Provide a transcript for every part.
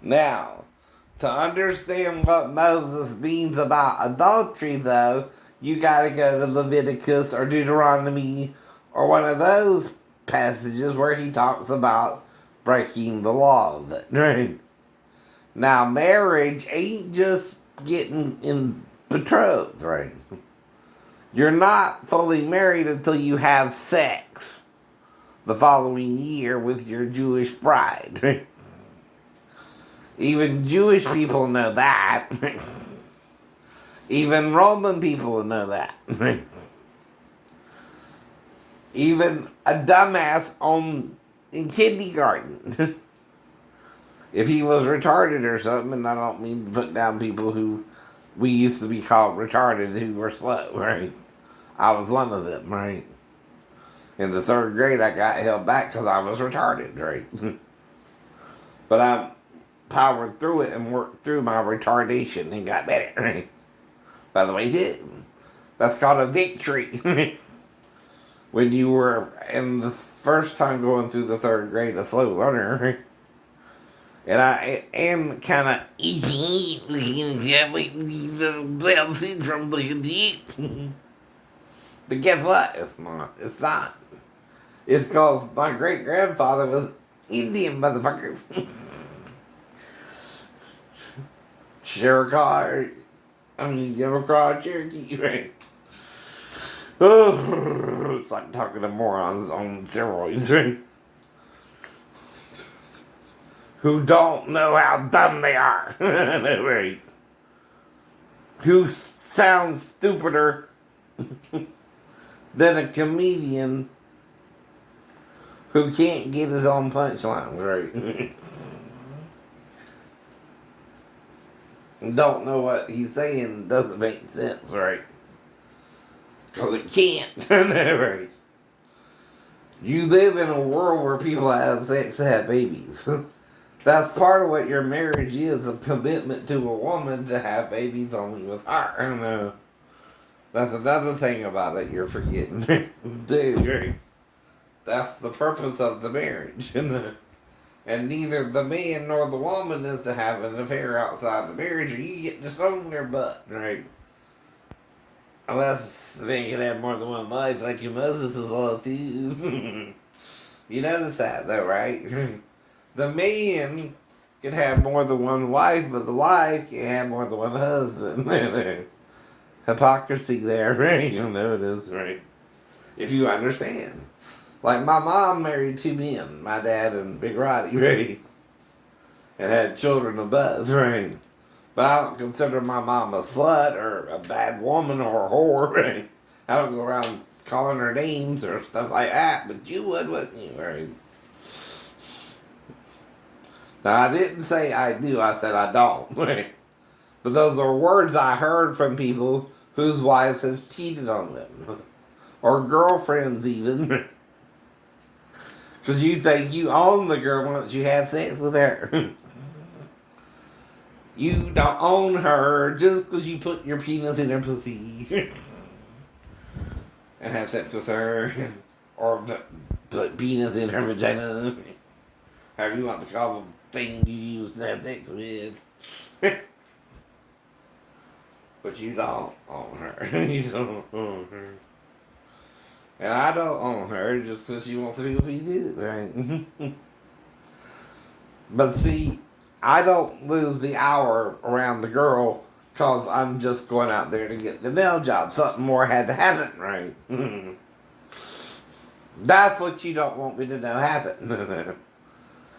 Now, to understand what Moses means about adultery, though, you gotta go to Leviticus or Deuteronomy or one of those passages where he talks about breaking the law of it. Right? Now, marriage ain't just getting in betrothed, right? You're not fully married until you have sex the following year with your Jewish bride. Right? Even Jewish people know that. Even Roman people know that. Even a dumbass in kindergarten. If he was retarded or something, and I don't mean to put down people who we used to be called retarded who were slow, right? I was one of them, right? In the third grade, I got held back because I was retarded, right? But I powered through it and worked through my retardation and got better, right? By the way, too. That's called a victory. When you were in the first time going through the third grade, a slow learner, and I am kind of Down syndrome looking deep. But guess what? It's not. It's not. It's because my great grandfather was Indian, motherfucker. Cherokee. Yamaha Cherokee, right? Oh, it's like talking to morons on steroids, right? Who don't know how dumb they are, right? Who sounds stupider than a comedian who can't get his own punchlines, right? Don't know what he's saying doesn't make sense, right? Because it can't, right? You live in a world where people have sex to have babies. That's part of what your marriage is, a commitment to a woman to have babies only with her. I don't know. That's another thing about it you're forgetting. Dude, right? That's the purpose of the marriage. And neither the man nor the woman is to have an affair outside the marriage or you get disowned their butt, right? Unless the man can have more than one wife like your Moses' law too. You notice that though, right? The man can have more than one wife, but the wife can have more than one husband. Hypocrisy there, right? You know it is, right? If you understand. Like my mom married two men, my dad and Big Roddy, right? And had children of both, right? But I don't consider my mom a slut or a bad woman or a whore, right? I don't go around calling her names or stuff like that, but you would, wouldn't you, right? Now, I didn't say I do, I said I don't. But those are words I heard from people whose wives have cheated on them. Or girlfriends, even. Because you think you own the girl once you have sex with her. You don't own her just because you put your penis in her pussy. And have sex with her. Or put penis in her vagina. However you want to call them. Thing you use to have sex with. But you don't own her. You don't own her. And I don't own her just because she wants to be with me too, right? But see, I don't lose the hour around the girl because I'm just going out there to get the nail job. Something more had to happen, right? That's what you don't want me to know happened.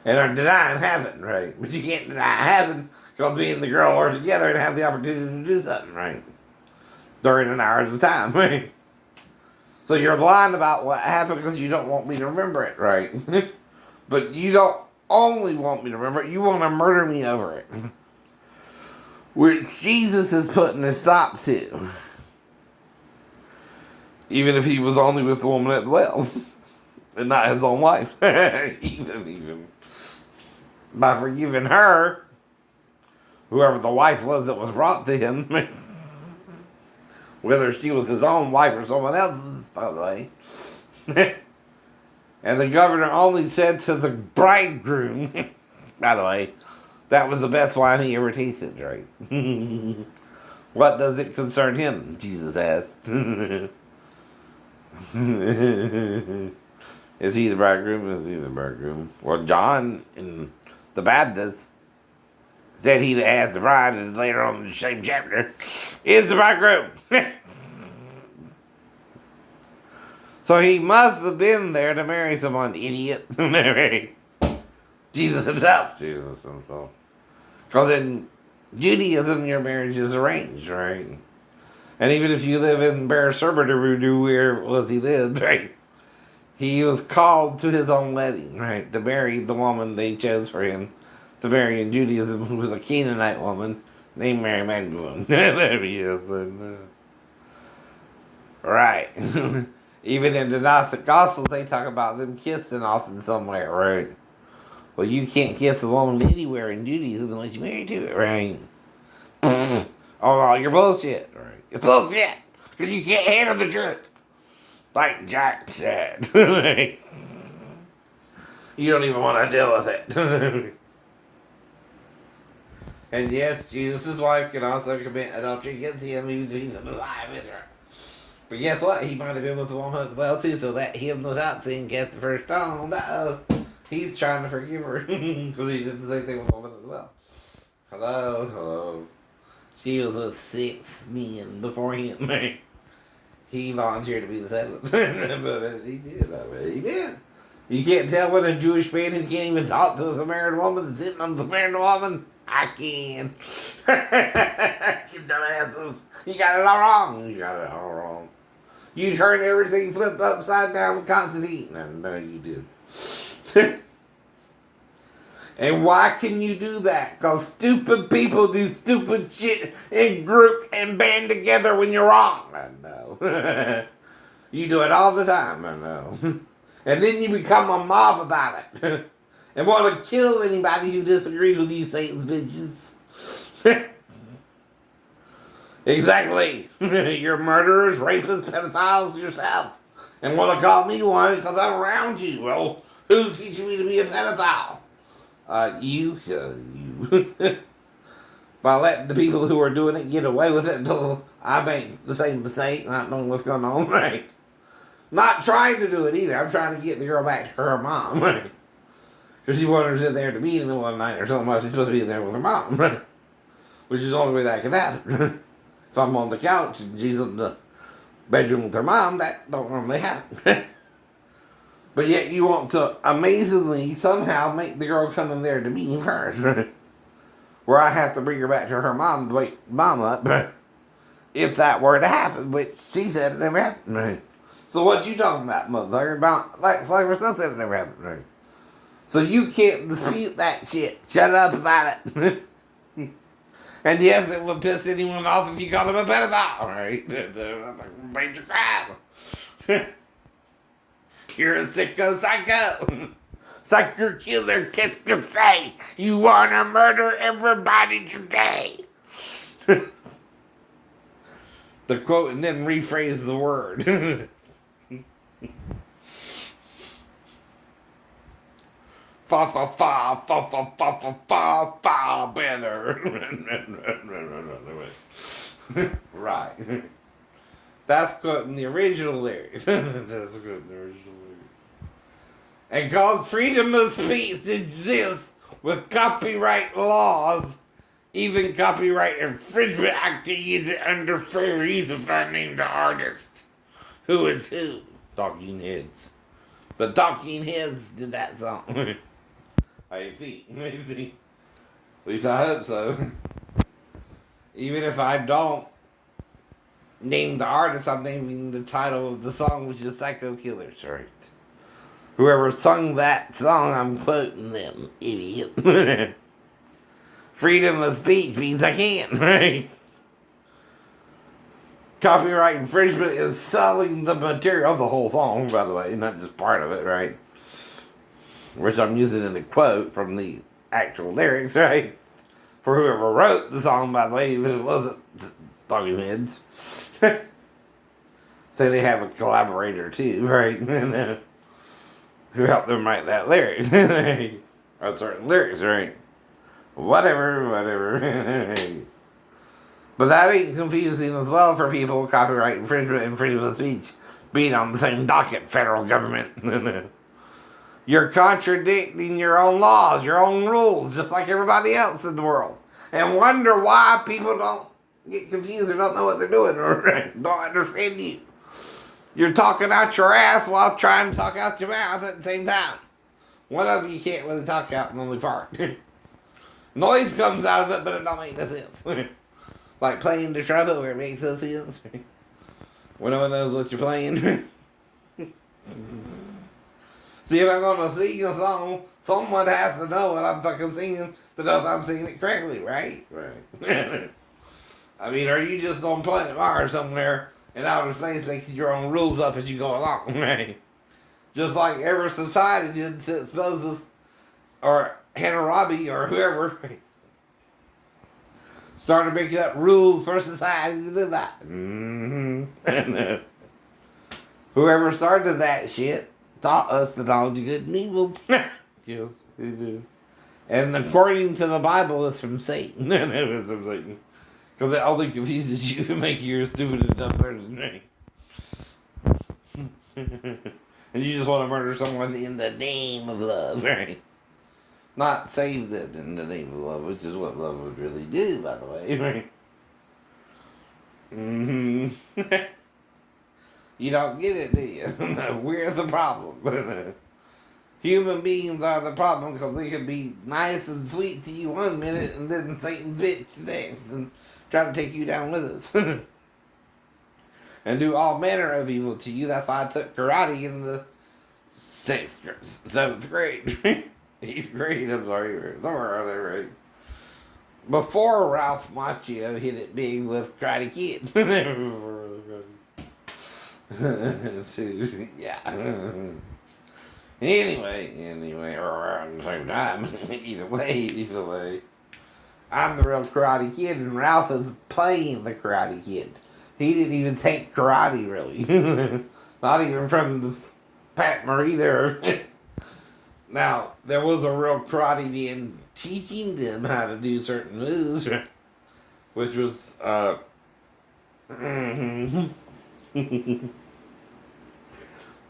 And are denying happened, right? But you can't deny happened because me and the girl are together and have the opportunity to do something, right? During an hour at a time, right? So you're lying about what happened because you don't want me to remember it, right? But you don't only want me to remember it, you want to murder me over it. Which Jesus is putting a stop to. Even if he was only with the woman at the well. And not his own wife. even. By forgiving her, whoever the wife was that was brought to him, whether she was his own wife or someone else's, by the way. And the governor only said to the bridegroom, by the way, That was the best wine he ever tasted, right? What does it concern him? Jesus asked. Is he the bridegroom? Is he the bridegroom? Well, John in the Baptist said he that has the bride, and later on in the same chapter, is the bridegroom. So he must have been there to marry someone, idiot. Marry Jesus himself. Jesus himself. Because in Judaism, your marriage is arranged, right? And even if you live in Beersheba, where was he lived, right? He was called to his own wedding, right? To marry the woman they chose for him to marry in Judaism, who was a Canaanite woman named Mary Magdalene. There he is. Right. Even in the Gnostic Gospels, they talk about them kissing often somewhere, right? Well, you can't kiss a woman anywhere in Judaism unless you're married to it, right? Oh, no, you're bullshit, right? It's bullshit! Because you can't handle the truth. Like Jack said. You don't even want to deal with it. And yes, Jesus' wife can also commit adultery against him even if he's a Messiah of Israel. But guess what? He might have been with the woman at the well too, so that him without sin cast the first stone. No, he's trying to forgive her because he did the same thing with the woman at the well. Hello. She was with 6 men before him. He volunteered to be the 7th. But he did. He did. You can't tell when a Jewish man who can't even talk to a Samaritan woman is sitting on the Samaritan woman. I can. You dumbasses. You got it all wrong. You turned everything flipped upside down with Constantine. No, you did. And why can you do that? Because stupid people do stupid shit in groups and band together when you're wrong. I know. You do it all the time. I know. And then you become a mob about it. And want to kill anybody who disagrees with you, Satan's bitches. Exactly. You're murderers, rapists, pedophiles yourself. And want to call me one because I'm around you. Well, who's teaching me to be a pedophile? You. By letting the people who are doing it get away with it until I make the same mistake, not knowing what's going on, right? Not trying to do it either. I'm trying to get the girl back to her mom, right? Because she wanted her in there to meet him one night or something. She's supposed to be in there with her mom, right? Which is the only way that can happen. If I'm on the couch and she's in the bedroom with her mom, that don't normally happen. But yet you want to amazingly somehow make the girl come in there to meet me first, right? Where I have to bring her back to her mom to wake mom up, right? If that were to happen, which she said it never happened, right? So what you talking about, motherfucker? About like Flavor Sun said it never happened, right? So you can't dispute that shit. Shut up about it. And yes, it would piss anyone off if you call him a pedophile, right? That's a major crime. You're a sicko psycho. Psycho killer, qu'est-ce que say? You want to murder everybody today. The quote and then rephrase the word. Fa better. Right. That's quoting the original lyrics. That's quoting the original lyrics. And cause freedom of speech exists with copyright laws, even Copyright Infringement Act to use it under fair use if I name the artist. Who is who? Talking Heads. The Talking Heads did that song. I see. At least I hope so. Even if I don't name the artist, I'm naming the title of the song, which is Psycho Killers, right? Whoever sung that song, I'm quoting them, idiot. Freedom of speech means I can, right? Copyright infringement is selling the material of the whole song, by the way, not just part of it, right? Which I'm using in a quote from the actual lyrics, right? For whoever wrote the song, by the way, even if it wasn't Talking Heads. So they have a collaborator too, right? Who helped them write that lyrics. Or certain lyrics, right? Whatever. But that ain't confusing as well for people. Copyright infringement and freedom of speech being on the same docket, federal government. You're contradicting your own laws, your own rules, just like everybody else in the world. And wonder why people don't get confused or don't know what they're doing or don't understand you. You're talking out your ass while trying to talk out your mouth at the same time. One of you can't really talk out and only fart. Noise comes out of it, but it don't make no sense. Like playing the trumpet where it makes no sense. When no one knows what you're playing. See, if I'm going to sing a song, someone has to know what I'm fucking singing to know if I'm singing it correctly, right? Right. I mean, are you just on planet Mars somewhere in outer space making your own rules up as you go along, right? Just like every society did since Moses or Hammurabi or whoever started making up rules for society to do that. And whoever started that shit taught us the knowledge of good and evil. Yes. And according to the Bible, it's from Satan. It's from Satan. Because it only confuses you and makes you a stupid and dumb person, right? And you just want to murder someone in the name of love, right? Not save them in the name of love, which is what love would really do, by the way, right? Mm-hmm. You don't get it, do you? We're the problem. Human beings are the problem because they can be nice and sweet to you one minute and then Satan's bitch the next and try to take you down with us. And do all manner of evil to you. That's why I took karate in the 7th grade. 8th grade, I'm sorry, somewhere around there, right? Before Ralph Macchio hit it big with Karate Kid. Yeah. Anyway, around the same time. Either way. I'm the real Karate Kid, and Ralph is playing the Karate Kid. He didn't even take karate, really. Not even from the Pat Morita. Now, there was a real karate being teaching them how to do certain moves, which was, the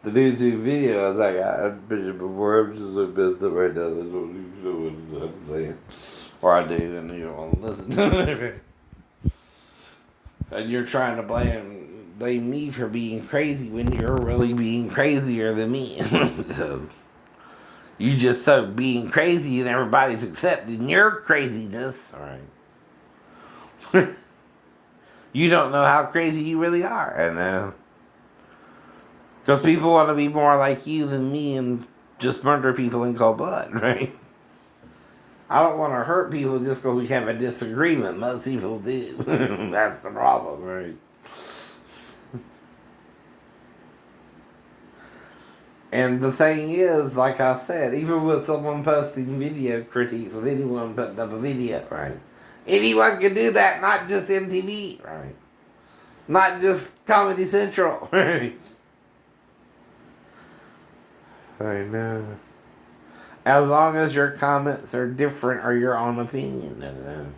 dude's videos I got mentioned before, I'm just so messed up right now, that's what you know what I'm saying. Or I do, and you don't want to listen. And you're trying to blame me for being crazy when you're really being crazier than me. So, you just so being crazy and everybody's accepting your craziness. Alright. You don't know how crazy you really are. And because people want to be more like you than me and just murder people in cold blood, right? I don't want to hurt people just because we have a disagreement. Most people do. That's the problem, right? And the thing is, like I said, even with someone posting video critiques of anyone putting up a video, right? Anyone can do that, not just MTV, right? Not just Comedy Central, right? I know. As long as your comments are different or your own opinion.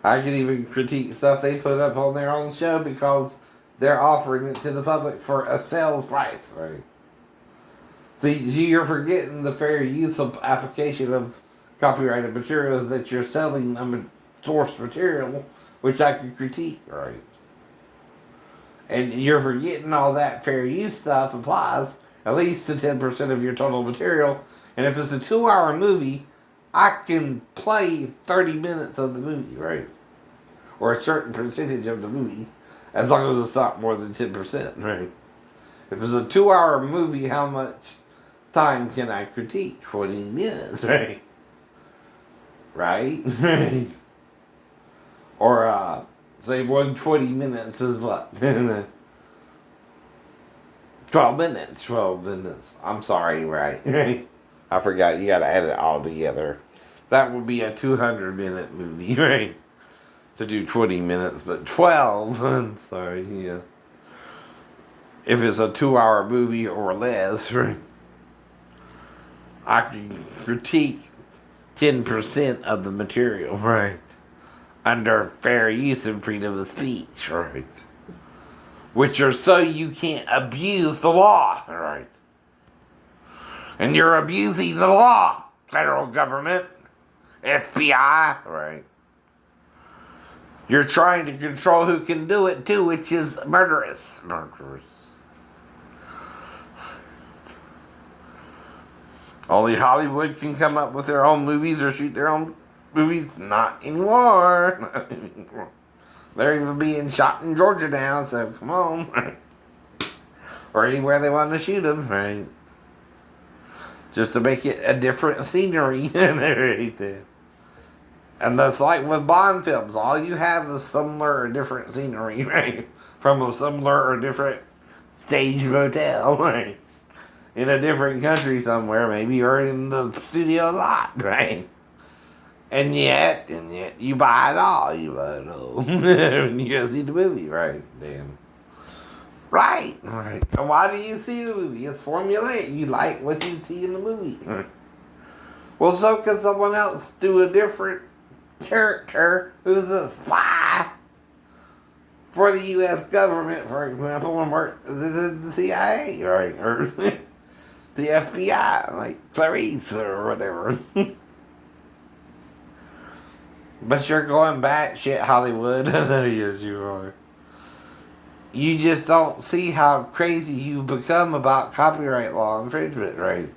I can even critique stuff they put up on their own show because they're offering it to the public for a sales price, right? See, you're forgetting the fair use of application of copyrighted materials that you're selling source material, which I can critique, right? And you're forgetting all that fair use stuff applies at least to 10% of your total material. And if it's a 2-hour movie, I can play 30 minutes of the movie, right? Or a certain percentage of the movie, as long as it's not more than 10%, right? If it's a 2-hour movie, how much time can I critique? 20 minutes, right? Right? Or, say 120 minutes is what? 12 minutes. I'm sorry, right? I forgot, you gotta add it all together. That would be a 200-minute movie, right? To do 20 minutes, but 12, I'm sorry, yeah. If it's a 2-hour movie or less, right? I can critique 10% of the material, right? Under fair use and freedom of speech, right? Which are so you can't abuse the law, right? And you're abusing the law, federal government, FBI, right? You're trying to control who can do it too, which is murderous. Murderous. Only Hollywood can come up with their own movies or shoot their own movies. Not anymore. Not anymore. They're even being shot in Georgia now, so come on. Or anywhere they want to shoot them, right? Just to make it a different scenery and everything. And that's like with Bond films. All you have is similar or different scenery, right? From a similar or different stage motel, right? In a different country somewhere, maybe, or in the studio lot, right? And yet, you buy it all. You buy it all. When you go see the movie, right? Damn. Right. And why do you see the movie? It's formulaic. You like what you see in the movie. Well, so can someone else do a different character who's a spy for the U.S. government, for example, and work the CIA, right? Or the FBI, like Clarice or whatever. But you're going back shit Hollywood. Yes, you are. You just don't see how crazy you've become about copyright law infringement, right?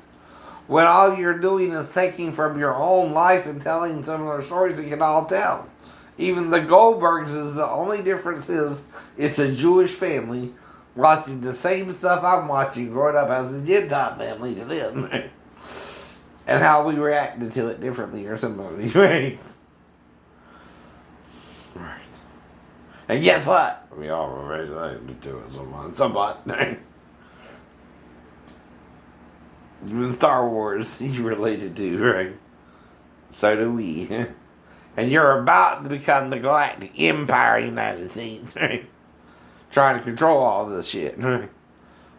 When all you're doing is taking from your own life and telling similar stories we can all tell. Even the Goldbergs is the only difference is it's a Jewish family watching the same stuff I'm watching growing up as a Gentile family to them. Right? And how we reacted to it differently or similarly, right? Right. And guess what? We all related to it somewhat. Even Star Wars, you related to, right? So do we. And you're about to become the Galactic Empire of the United States, right? Trying to control all this shit, right?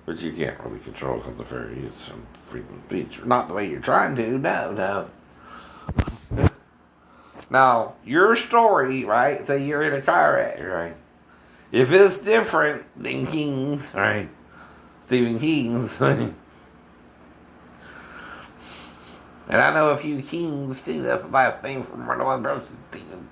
But you can't really control because of fair use and freedom of speech. Not the way you're trying to, no. Now, your story, right? Say you're in a car wreck, right? If it's different than King's, right? Stephen King's, right? And I know a few Kings too. That's the last name from one Brothers, Stephen.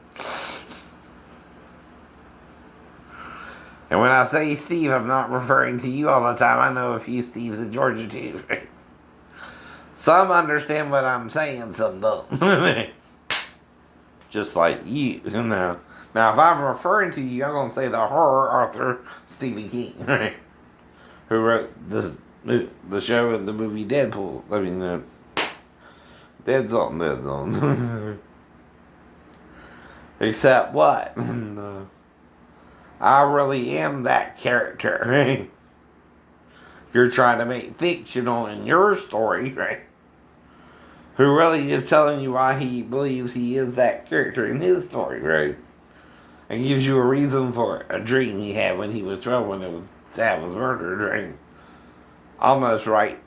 And when I say Steve, I'm not referring to you all the time. I know a few Steves in Georgia too. Right? Some understand what I'm saying, some don't. Just like you, know. Now, if I'm referring to you, I'm going to say the horror author Stephen King, right? Who wrote the show and the movie Deadpool. I mean, Dead Zone. Except what? I really am that character, right? You're trying to make fictional in your story, right? Who really is telling you why he believes he is that character in his story, right? And gives you a reason for it. A dream he had when he was 12 when his dad was murdered, right? Almost right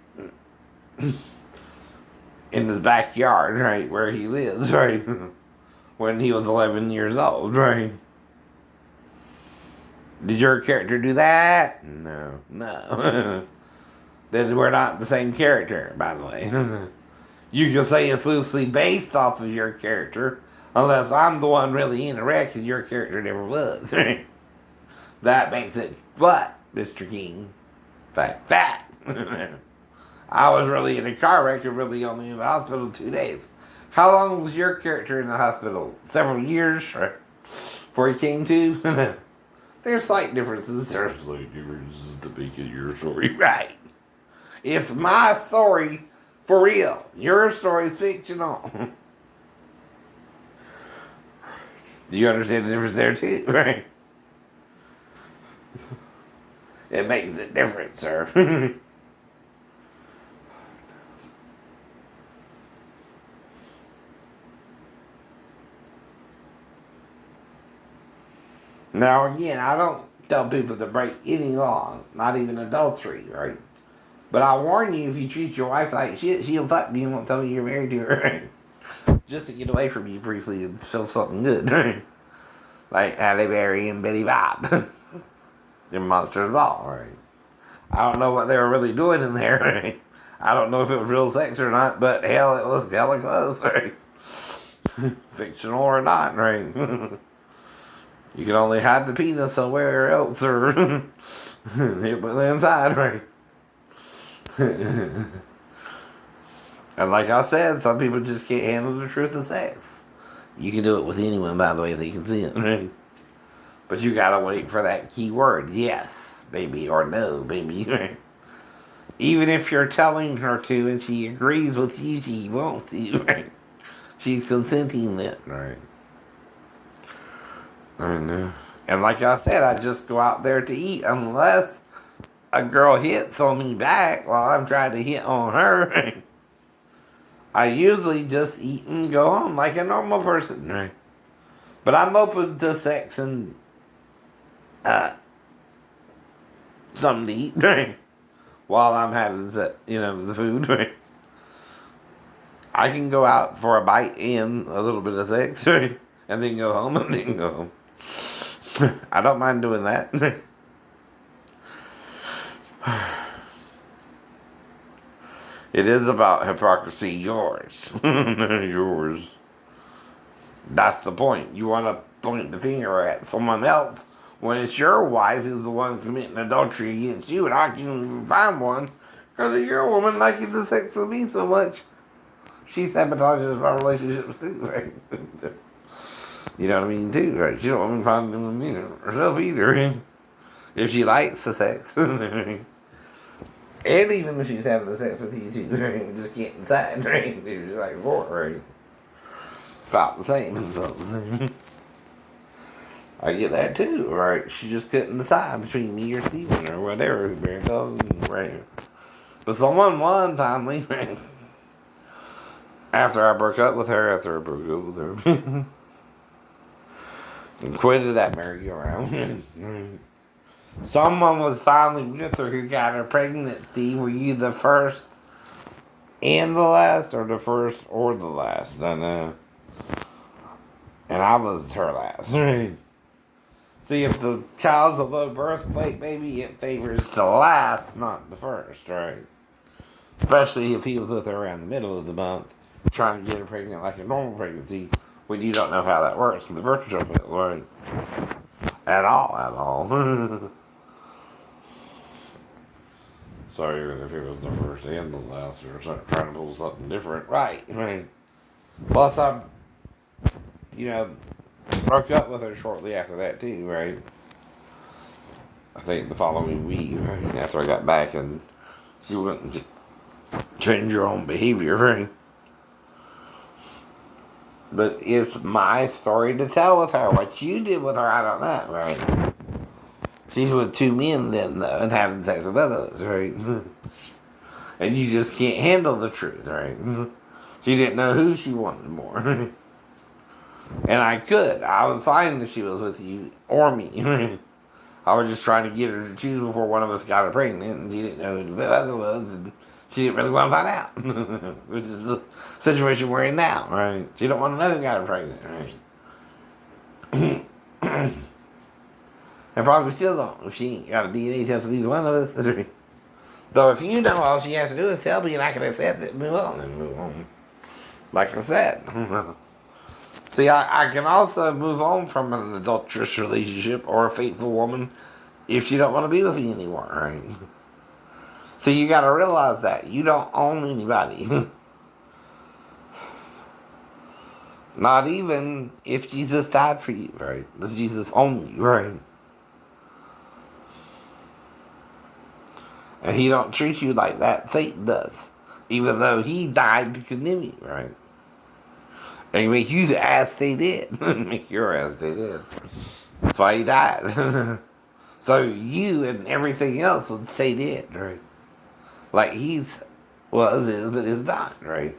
in his backyard, right, where he lives, right? When he was 11 years old, right? Did your character do that? No. Then we're not the same character, by the way. You can say it's loosely based off of your character, unless I'm the one really in a wreck and your character never was. Right? That makes it what, Mr. King? Fact. I was really in a car wreck and really only in the hospital 2 days. How long was your character in the hospital? Several years, right? Before he came to? There's slight differences. There's slight differences to make in your story, right? It's my story for real. Your story's fictional. Do you understand the difference there too, right? It makes it different, sir. Now again, I don't tell people to break any law, not even adultery, right? But I warn you, if you treat your wife like shit, she'll fuck you and won't tell you you're married to her. Just to get away from you briefly and show something good. Like Halle Berry and Betty Bob. In Monsters Ball, right? I don't know what they were really doing in there, right? I don't know if it was real sex or not, but hell, it was hella close, right? Fictional or not, right? You can only hide the penis somewhere else, or it went inside, right? And like I said, some people just can't handle the truth of sex. You can do it with anyone, by the way, if they consent, right? But you gotta wait for that key word, yes, baby, or no, baby. Even if you're telling her to and she agrees with you, she won't see, right? She's consenting it, right? I know. And like I said, I just go out there to eat unless a girl hits on me back while I'm trying to hit on her. I usually just eat and go home like a normal person, right? But I'm open to sex and something to eat, right? While I'm having the food, right? I can go out for a bite and a little bit of sex, right? And then go home and then go home. I don't mind doing that. It is about hypocrisy, yours. Yours. That's the point. You want to point the finger at someone else when it's your wife who's the one committing adultery against you, and I can find one because you're a woman liking the sex with me so much. She sabotages my relationships too, right? You know what I mean, too, right? She don't want me finding with me herself either. If she likes the sex. And even if she's having the sex with you too, right? Just get inside, right? She's like, what, right? It's about the same. It's about the same. I get that too, right? She just couldn't decide between me or Steven or whatever, who married dogs, right? But someone won finally, right? After I broke up with her, and quitted that merry-go-round. Someone was finally with her who got her pregnant, Steve. Were you the first and the last, or the first or the last? I know. And I was her last. See, if the child's a low birth weight, baby, it favors the last, not the first, right? Especially if he was with her around the middle of the month, trying to get her pregnant like a normal pregnancy, when you don't know how that works with the birth control pill, right? At all. So even if it was the first and the last, or something, trying to pull something different, right? I mean, plus I, broke up with her shortly after that too, right? I think the following week, right? After I got back, and she wouldn't change her own behavior, right? But it's my story to tell with her. What you did with her, I don't know, right? She's with two men then, though, and having sex with others, right? And you just can't handle the truth, right? She didn't know who she wanted more. And I could. I was fine if she was with you or me. I was just trying to get her to choose before one of us got her pregnant, and she didn't know who the other was, and she didn't really want to find out. Which is the situation we're in now, right? She don't want to know who got her pregnant, right? And probably still don't if she ain't got a DNA test with either one of us. Though if you know, all she has to do is tell me and I can accept it and move on and move on. Like I said. See, I can also move on from an adulterous relationship or a faithful woman if she don't want to be with me anymore, right? So you got to realize that. You don't own anybody. Not even if Jesus died for you, right? Does Jesus own you, right? And he don't treat you like that. Satan does. Even though he died to condemn you, right? And he make you ass they did. Make your ass they did. That's why he died. So you and everything else would stay dead, right? Like is, but is not, right?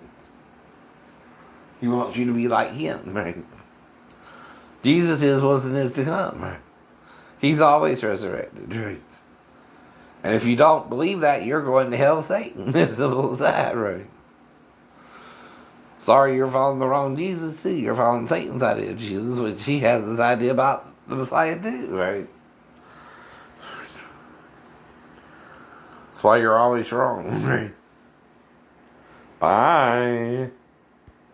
He wants you to be like him, right? Jesus was and is to come, right? He's always resurrected, right? And if you don't believe that, you're going to hell with Satan. As simple as that, right? Sorry, you're following the wrong Jesus too. You're following Satan's idea of Jesus, which he has this idea about the Messiah too, right? That's why you're always wrong, right? Bye.